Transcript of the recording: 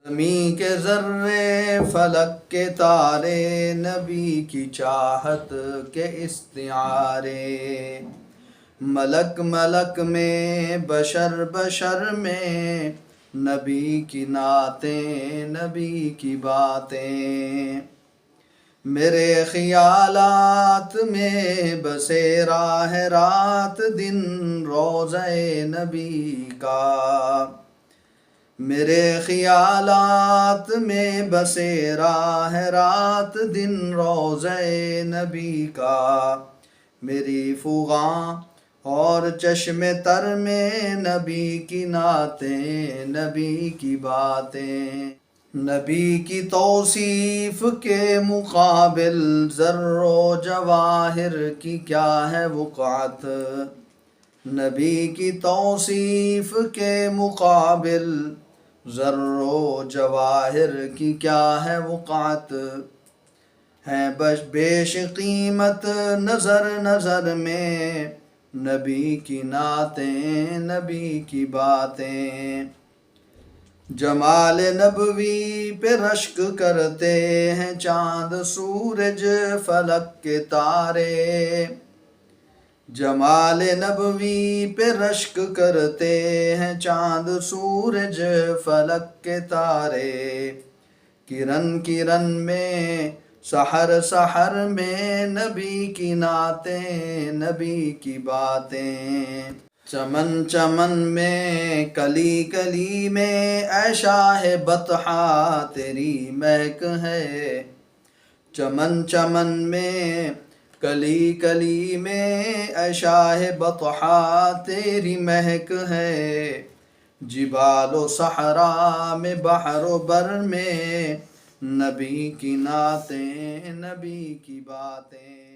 زمیں کے ذرے فلک کے تارے، نبی کی چاہت کے استعارے، ملک ملک میں بشر بشر میں، نبی کی نعتیں نبی کی باتیں، میرے خیالات میں بسے راہ رات دن روضہ نبی کا، میرے خیالات میں بسے راہ رات دن روضہ نبی کا، میری فغاں اور چشم تر میں نبی کی نعتیں نبی کی باتیں، نبی کی توصیف کے مقابل ذر و جواہر کی کیا ہے وقعت، نبی کی توصیف کے مقابل ذر و جواہر کی کیا ہے وقعت، ہیں بیش قیمت نظر نظر میں، نبی کی نعتیں نبی کی باتیں، جمال نبوی پہ رشک کرتے ہیں چاند سورج فلک کے تارے، جمال نبوی پہ رشک کرتے ہیں چاند سورج فلک کے تارے، کرن کرن میں سحر سحر میں، نبی کی نعتیں نبی کی باتیں، چمن چمن میں کلی کلی میں، اے شاہ بطحا تیری مہک ہے، چمن چمن میں کلی کلی میں، اے شاہ بطحا تیری مہک ہے، جبال و صحرا میں بحر و بر میں، نبی کی نعتیں نبی کی باتیں۔